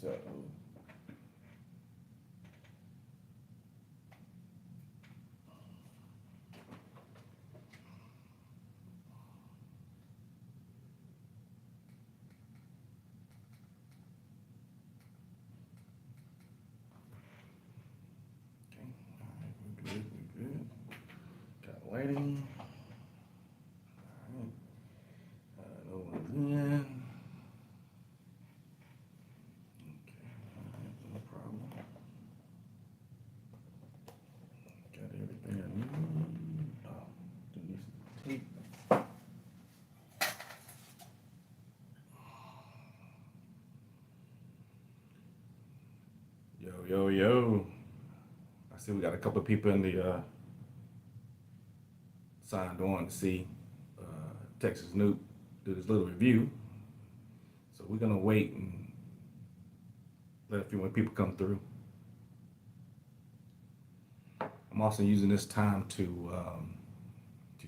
So okay, all right, we're good, we're good. Got lighting. All right, no one's in. Okay, all right, no problem. Got everything I need. Oh, do need some tape. Yo, yo, yo. I see we got a couple of people in the signed on to see Texas Nuke do this little review. So we're gonna wait and let a few more people come through. I'm also using this time to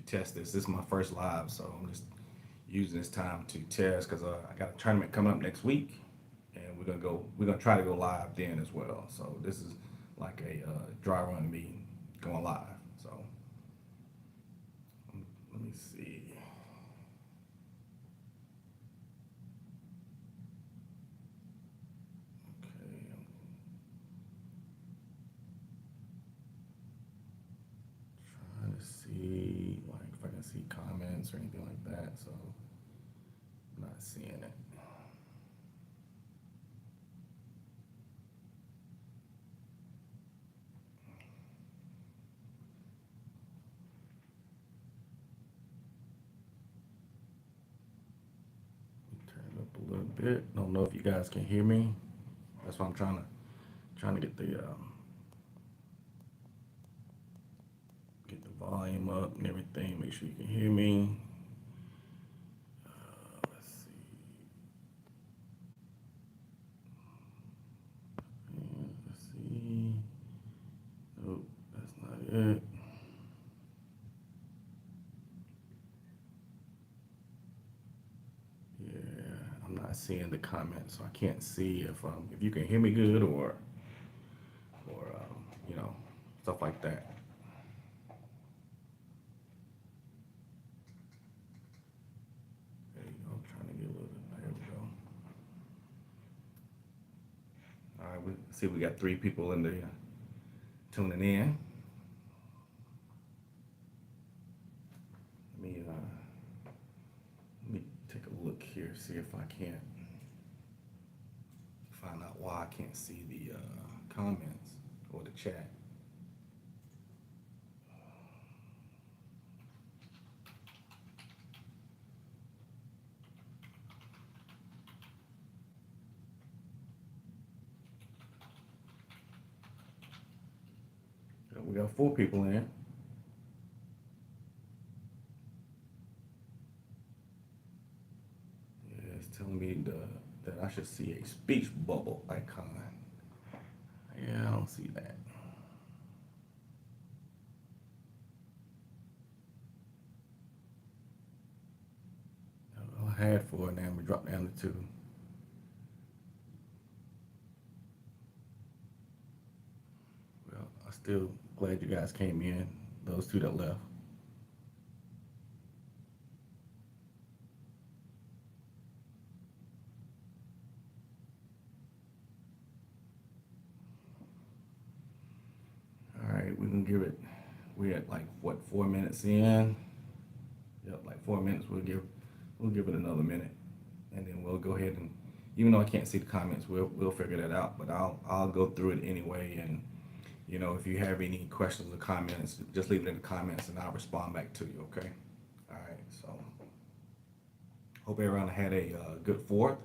test this. This is my first live, so I'm just using this time to test because I got a tournament coming up next week, and we're gonna try to go live then as well. So this is like a dry run to me going live. So let me see. Okay, I'm trying to see like if I can see comments or anything like that. So I'm not seeing it. Turn it up a little bit. Don't know if you guys can hear me. That's why I'm trying to get the volume up and everything. Make sure you can hear me. Let's see. Let's see. Nope, that's not it. Yeah, I'm not seeing the comments, so I can't see if you can hear me good or you know, stuff like that. There you go. I'm trying to get a little bit. There we go. All right, we see we got 3 people in there tuning in. Let me take a look here, see if I can't find out why I can't see the comments or the chat. We got 4 people in. Yeah, it's telling me that I should see a speech bubble icon. Yeah, I don't see that. I had 4 and then we dropped down to 2. Well, I'm still glad you guys came in, those 2 that left. All right, we can give it, we're at like, what, 4 minutes in? Yep, like 4 minutes, we'll give it another minute. And then we'll go ahead and, even though I can't see the comments, we'll figure that out, but I'll go through it anyway. And you know, if you have any questions or comments, just leave it in the comments and I'll respond back to you, okay? All right, so hope everyone had a good 4th,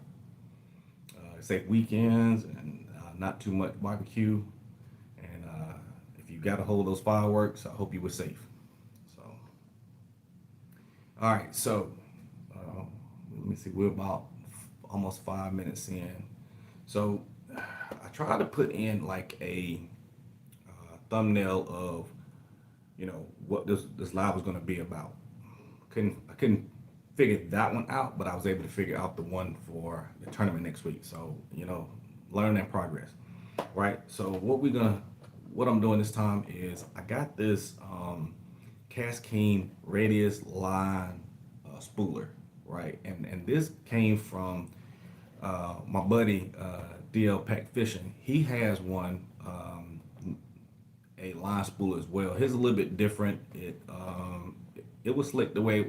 safe weekends, and not too much barbecue. And if you got a hold of those fireworks, I hope you were safe. So, all right, so let me see, we're about almost 5 minutes in. So I tried to put in like a thumbnail of, you know, what this live was going to be about. I couldn't figure that one out, but I was able to figure out the one for the tournament next week. So, you know, learning in progress, right? So what I'm doing this time is I got this Kastking radius line spooler, right? And this came from my buddy DL Pack Fishing. He has one, a line spooler as well. His a little bit different. It was slick the way,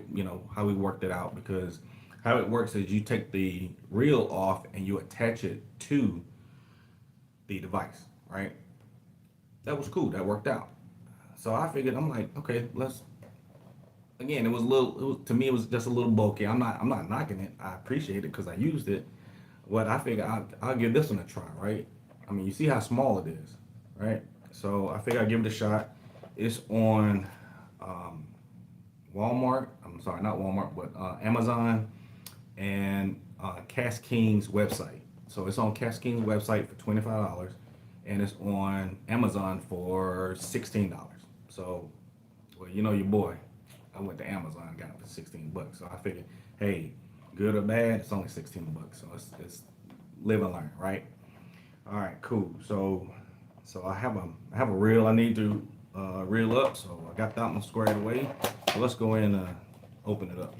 how we worked it out, because how it works is you take the reel off and you attach it to the device, right? That was cool. That worked out. So I figured, I'm like, okay, let's. Again, it was a little. To me, it was just a little bulky. I'm not knocking it. I appreciate it because I used it. But I figured I'll give this one a try, right? I mean, you see how small it is, right? So I figured I'd give it a shot. It's on um, Walmart. I'm sorry, not Walmart, but Amazon and Kastking's website. So it's on Kastking's website for $25, and it's on Amazon for $16. So, well, your boy, I went to Amazon and got it for 16 bucks. So I figured, hey, good or bad, it's only 16 bucks. So it's live and learn, right? All right, cool. So I have a reel I need to reel up. So I got that one squared away. So let's go in and open it up.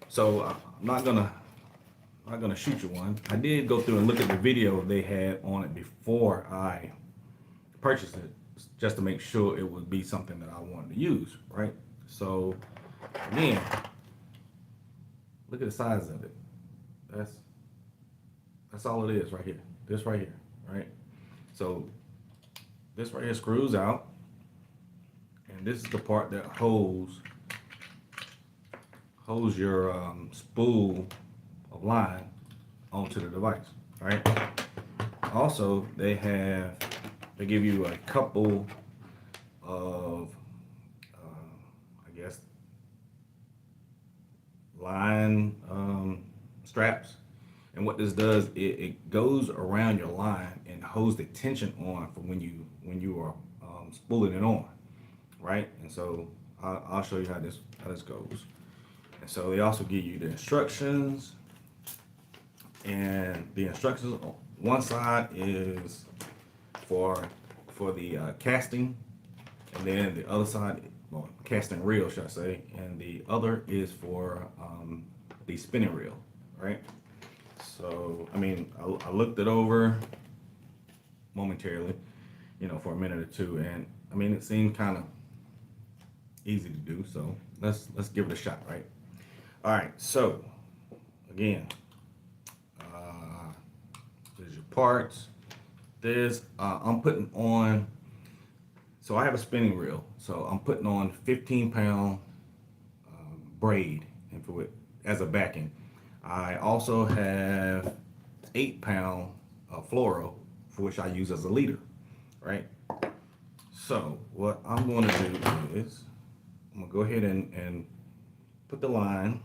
So I'm not gonna shoot you one. I did go through and look at the video they had on it before I purchased it, just to make sure it would be something that I wanted to use, right? So again, look at the size of it. That's all it is right here. This right here, right? So this right here screws out, and this is the part that holds your spool of line onto the device, right? Also, they give you a couple of I guess line straps, and what this does, it goes around your line and holds the tension on for when you are spooling it on, right? And so I'll show you how this goes. And so they also give you the instructions, and the instructions on one side is for the casting, and then the other side, well, casting reel, should I say, and the other is for the spinning reel, right? So I mean, I looked it over momentarily, for a minute or two, and I mean, it seemed kind of easy to do. So let's give it a shot, right? All right. So again, there's your parts. I'm putting on. So I have a spinning reel. So I'm putting on 15-pound braid and for it as a backing. I also have 8-pound fluoro, for which I use as a leader, right? So what I'm going to do is I'm going to go ahead and put the line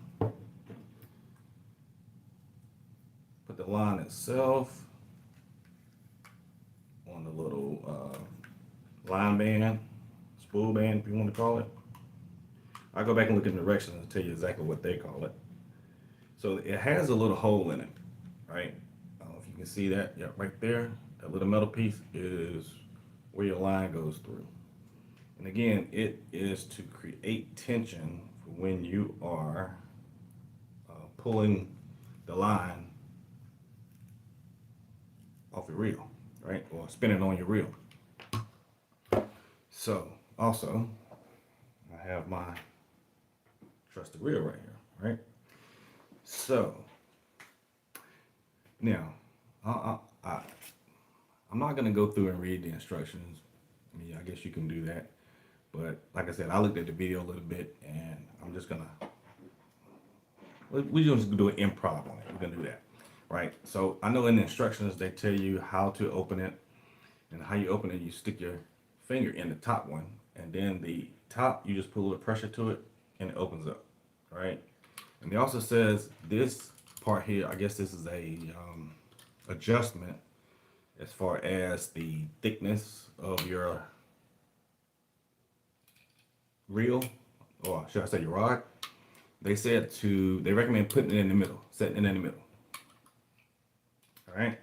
itself on the little line band, spool band, if you want to call it. I'll go back and look in the directions and tell you exactly what they call it. So it has a little hole in it, right? I don't know if you can see that. Yeah, right there. That little metal piece is where your line goes through. And again, it is to create tension for when you are pulling the line off your reel, right? Or spinning on your reel. So also, I have my trusted reel right here, right? So now, I'm not gonna go through and read the instructions. I mean, I guess you can do that, but like I said, I looked at the video a little bit, and I'm just gonna we're just gonna do an improv on it. We're gonna do that, right? So I know in the instructions they tell you how to open it, and how you open it. You stick your finger in the top one, and then the top you just pull a little pressure to it, and it opens up, right? And it also says this part here, I guess this is a adjustment as far as the thickness of your reel, or should I say your rod. They recommend putting it in the middle, setting it in the middle. All right.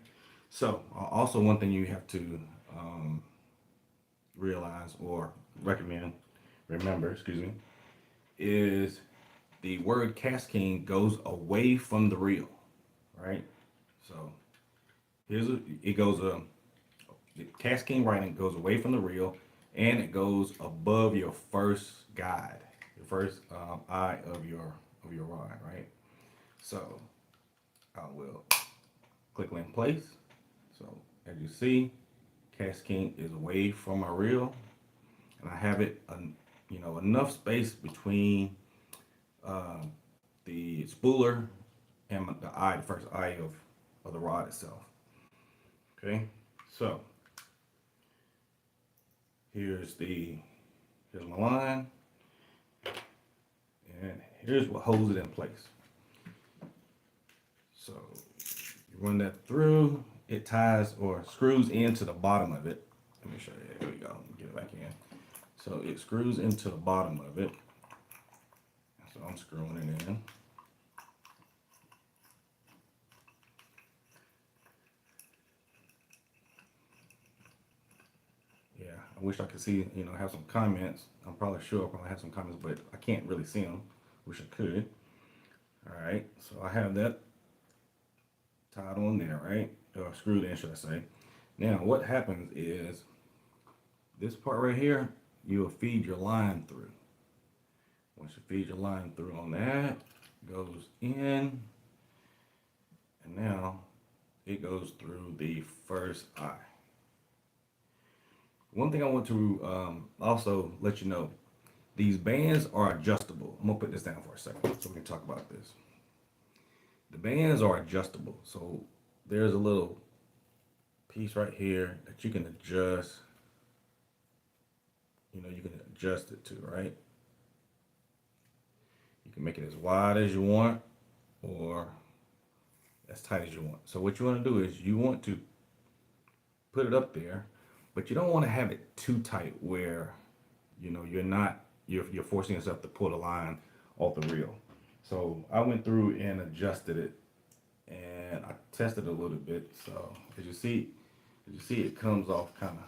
So also one thing you have to realize or recommend, remember, excuse me, is the word Kastking goes away from the reel, right? So it goes the Kastking writing goes away from the reel, and it goes above your first guide, your first eye of your rod, right? So I will click in place. So as you see, Kastking is away from my reel, and I have it, enough space between uh, the spooler and the first eye of the rod itself. Okay, so here's the here's my line, and here's what holds it in place. So you run that through, it ties or screws into the bottom of it. Let me show you. Here we go. Get it back in. So it screws into the bottom of it. So I'm screwing it in. Yeah, I wish I could see, have some comments. I'm probably sure I'll probably have some comments, but I can't really see them. Wish I could. All right, so I have that tied on there, right? Or screwed in, should I say. Now, what happens is this part right here, you'll feed your line through. Once you feed your line through on that, goes in, and now it goes through the first eye. One thing I want to also let you know, these bands are adjustable. I'm gonna put this down for a second so we can talk about this. The bands are adjustable, so there's a little piece right here that you can adjust. You can adjust it to, right? You can make it as wide as you want or as tight as you want. So what you want to do is you want to put it up there, but you don't want to have it too tight where you're forcing yourself to pull the line off the reel. So I went through and adjusted it, and I tested a little bit. So as you see, it comes off kind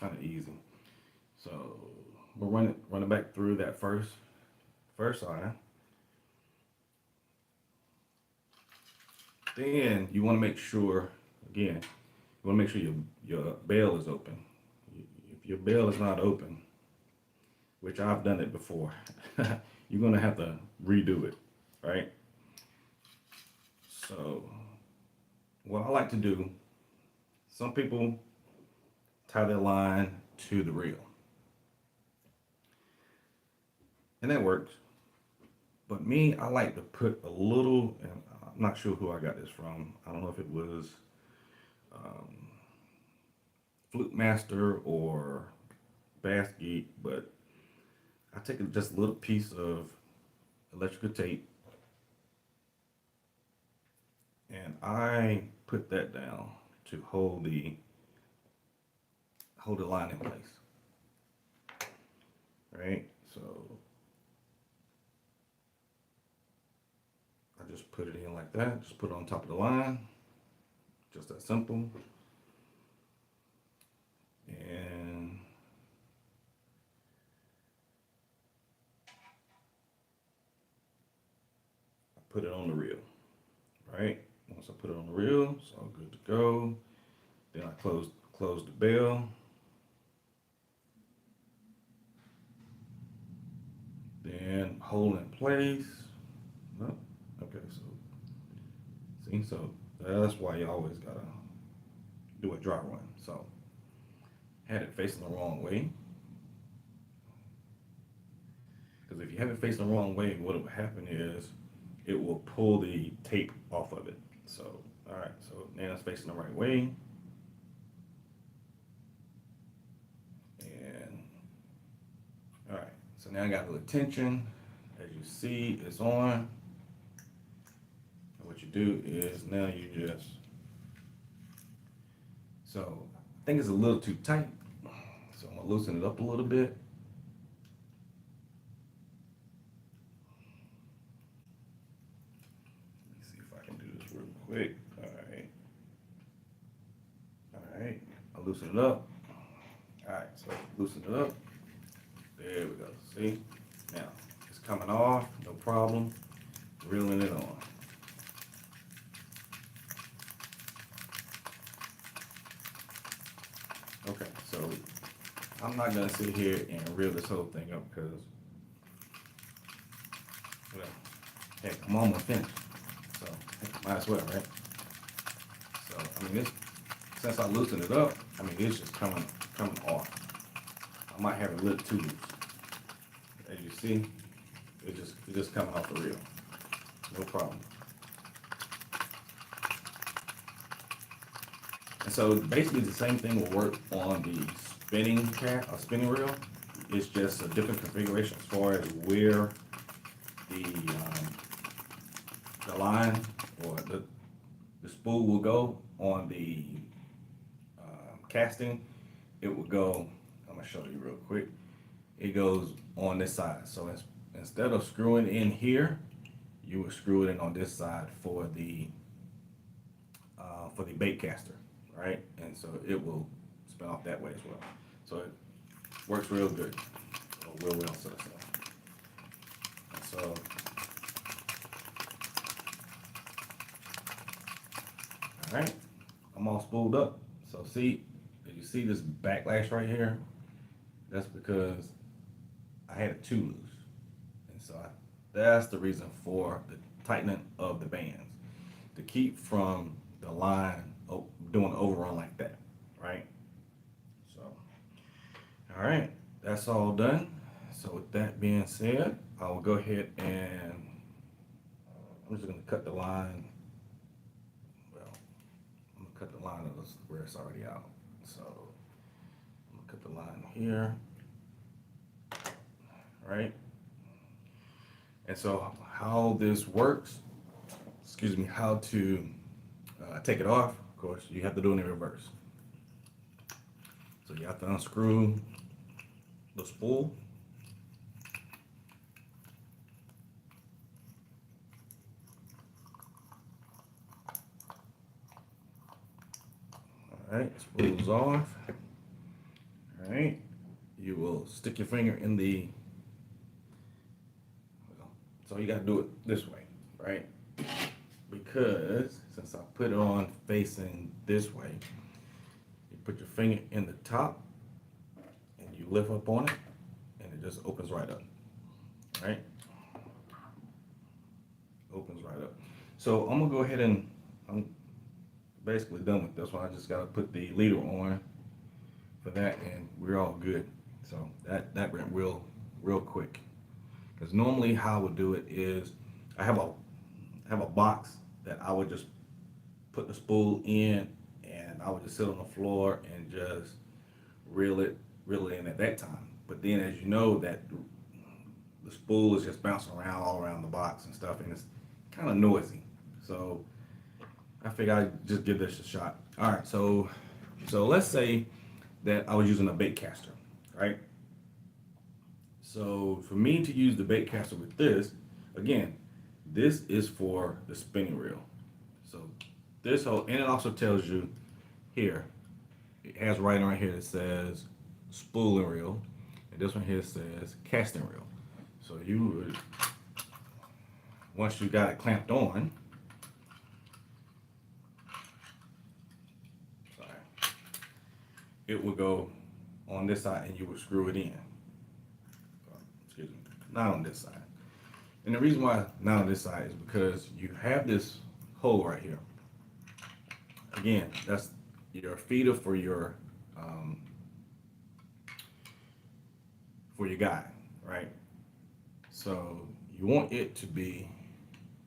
of easy. So we'll run it back through that first eye. Then you want to make sure, again, you want to make sure your bail is open. If your bail is not open, which I've done it before, you're gonna have to redo it, right? So what I like to do, some people tie their line to the reel, and that works. But me, I like to put a little, and I'm not sure who I got this from. I don't know if it was Flute Master or Bass Geek, but I take just a little piece of electrical tape and I put that down to hold the line in place. Right? So I just put it in like that, just put it on top of the line. Just that simple. And I put it on the reel. Right? Once I put it on the reel, it's all good to go. Then I close the bail. Then hold in place. No? Okay, so that's why you always gotta do a dry run. So had it facing the wrong way. Because if you have it facing the wrong way, what will happen is it will pull the tape off of it. So, all right, so now it's facing the right way. And, all right, so now I got a little tension. As you see, it's on. And what you do is now so I think it's a little too tight. So I'm gonna loosen it up a little bit. Let me see if I can do this real quick. All right. I'll loosen it up. All right, so loosen it up. There we go. See? Now, it's coming off, no problem. Reeling it on. Okay, so I'm not gonna sit here and reel this whole thing up because, well, heck, I'm almost finished. So, heck, might as well, right? So, I mean, since I loosened it up, I mean, it's just coming off. I might have it a little too loose. As you see, it's just coming off the reel. No problem. And so basically the same thing will work on the spinning reel. It's just a different configuration as far as where the line or the spool will go on the casting. It will go, I'm gonna show you real quick. It goes on this side. So instead of screwing in here, you would screw it in on this side for the bait caster, right? And so it will spin off that way as well. So it works real good, or real well, so to say. And so, all right, I'm all spooled up. So see, did you see this backlash right here? That's because I had it too loose, and so that's the reason for the tightening of the bands to keep from the line doing an overrun like that, right? So, all right, that's all done. So with that being said, I will go ahead and I'm just gonna cut the line. Well, I'm gonna cut the line of this where it's already out. So I'm gonna cut the line here, right? And so how this works, excuse me, how to take it off, of course, you have to do it in reverse. So you have to unscrew the spool. All right, spool's off. All right, you will stick your finger in the, so you gotta do it this way, right? Because since I put it on facing this way, you put your finger in the top and you lift up on it and it just opens right up, right? Opens right up. So I'm gonna go ahead and I'm basically done with this one. I just gotta put the leader on for that and we're all good. So that went real quick. Because normally how I would do it is I have a box that I would just put the spool in and I would just sit on the floor and just reel it in at that time. But then as you know that the spool is just bouncing around all around the box and stuff and it's kind of noisy. So I figured I'd just give this a shot. All right, so let's say that I was using a bait caster, right? So for me to use the bait caster with this, again, this is for the spinning reel. So this whole, and it also tells you here, it has writing right here that says spooling reel, and this one here says casting reel. So you would, once you got it clamped on, it will go on this side and you would screw it in. Excuse me, not on this side. And the reason why not on this side is because you have this hole right here. Again, that's your feeder for your guide, right? So you want it to be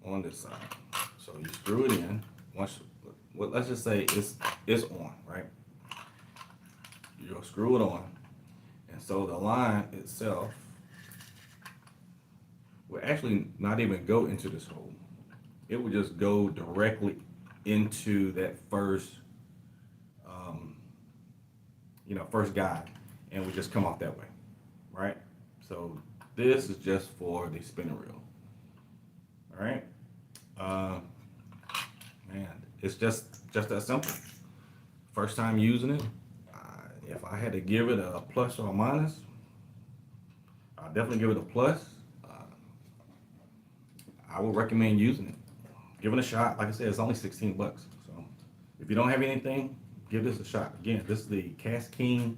on this side. So you screw it in. Once, well, let's just say it's on, right? You'll screw it on, and so the line itself will actually not even go into this hole. It will just go directly into that first, first guide, and will just come off that way, right? So this is just for the spinning reel. All right, man, it's just that simple. First time using it, if I had to give it a plus or a minus, I'll definitely give it a plus. I would recommend using it. Give it a shot. Like I said, it's only 16 bucks. So if you don't have anything, give this a shot. Again, this is the Kastking.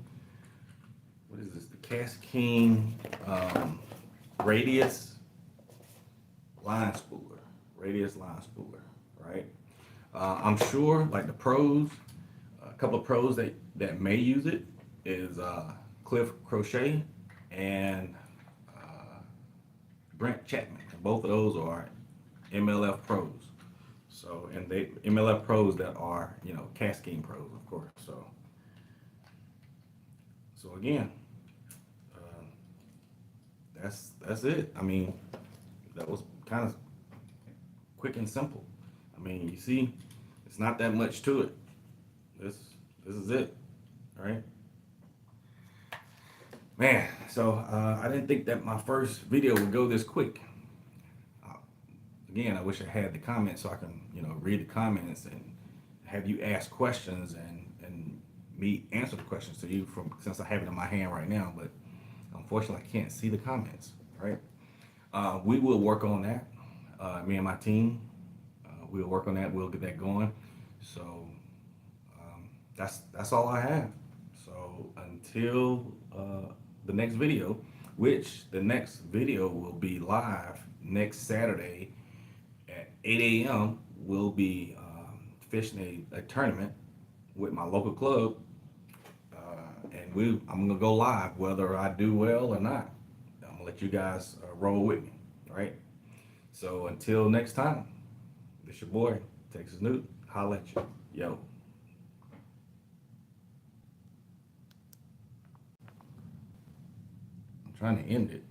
What is this? The Kastking Radius Line Spooler. Radius Line Spooler, right? I'm sure, like the pros, a couple of pros that may use it is Cliff Crochet and Brent Chapman. And both of those are MLF pros. So, and they MLF pros that are, you know, Kastking pros, of course. So again, uh, that's it. I mean, that was kind of quick and simple. I mean, you see, it's not that much to it. This is it, right? Man, so I didn't think that my first video would go this quick. Again, I wish I had the comments so I can, you know, read the comments and have you ask questions and me answer the questions to you from, since I have it in my hand right now. But unfortunately, I can't see the comments, right? We will work on that. Me and my team, we'll work on that. We'll get that going. So that's all I have. So until the next video, which the next video will be live next Saturday at 8 a.m. We'll be fishing a tournament with my local club, and I'm gonna go live whether I do well or not. I'm gonna let you guys roll with me, right? So until next time, this your boy Texas Newt. Holla at you, yo. I'm trying to end it.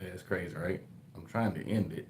Yeah, it's crazy, right? I'm trying to end it.